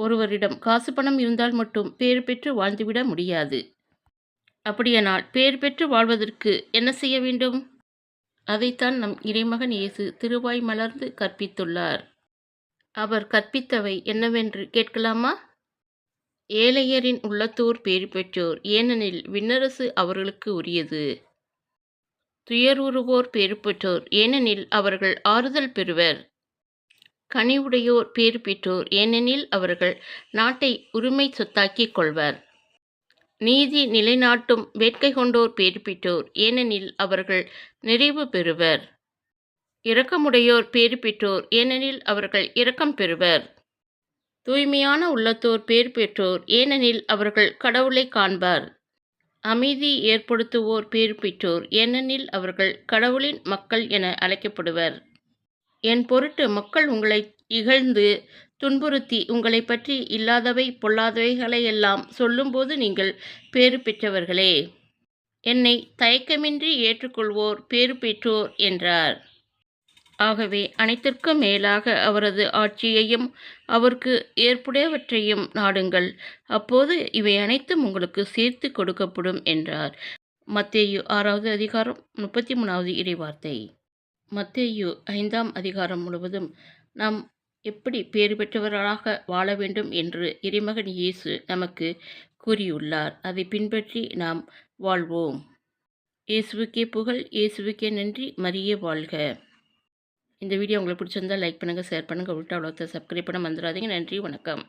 ஒருவரிடம் காசு பணம் இருந்தால் மட்டும் பேறு பெற்று வாழ்ந்துவிட முடியாது. அப்படியானால் பேறு பெற்று வாழ்வதற்கு என்ன செய்ய வேண்டும்? அதைத்தான் நம் இறைமகன் இயேசு திருவாய் மலர்ந்து கற்பித்துள்ளார். அவர் கற்பித்தவை என்னவென்று கேட்கலாமா? ஏழையரின் உள்ளத்தோர் பேறு பெற்றோர், ஏனெனில் விண்ணரசு அவர்களுக்கு உரியது. துயருறுவோர் பேறு பெற்றோர், ஏனெனில் அவர்கள் ஆறுதல் பெறுவர். கனிவுடையோர் பேறு பெற்றோர், ஏனெனில் அவர்கள் நாட்டை உரிமை சொத்தாக்கிக் கொள்வர். நீதி நிலைநாட்டும் வேட்கை கொண்டோர் பேறு பெற்றோர், ஏனெனில் அவர்கள் நிறைவு பெறுவர். இரக்கமுடையோர் பேறு பெற்றோர், ஏனெனில் அவர்கள் இரக்கம் பெறுவர். தூய்மையான உள்ளத்தோர் பேறு பெற்றோர், ஏனெனில் அவர்கள் கடவுளை காண்பார். அமைதி ஏற்படுத்துவோர் பேறு பெற்றோர், ஏனெனில் அவர்கள் கடவுளின் மக்கள் என அழைக்கப்படுவர். என் பொருட்டு மக்கள் உங்களை இகழ்ந்து துன்புறுத்தி உங்களை பற்றி இல்லாதவை பொல்லாதவைகளையெல்லாம் சொல்லும்போது நீங்கள் பேறு பெற்றவர்களே. என்னை தயக்கமின்றி ஏற்றுக்கொள்வோர் பேறு பெற்றோர் என்றார். ஆகவே அனைத்திற்கும் மேலாக அவரது ஆட்சியையும் அவருக்கு ஏற்புடையவற்றையும் நாடுங்கள், அப்போது இவை அனைத்தும் உங்களுக்கு சேர்த்து கொடுக்கப்படும் என்றார். மத்தேயு 6வது அதிகாரம் 33வது இறைவார்த்தை. மத்தேயு 5ஆம் அதிகாரம் முழுவதும் நாம் எப்படி பேறு பெற்றவர்களாக வாழ வேண்டும் என்று இறைமகன் இயேசு நமக்கு கூறியுள்ளார். அதை பின்பற்றி நாம் வாழ்வோம். இயேசுவுக்கே புகழ், இயேசுவுக்கே நன்றி, மரியே வாழ்க. இந்த வீடியோ உங்களுக்கு பிடிச்சிருந்தால் லைக் பண்ணுங்கள், ஷேர் பண்ணுங்கள், உள்டா உலகத்தை சப்ஸ்கிரைப் பண்ண மறந்துடாதீங்க. நன்றி, வணக்கம்.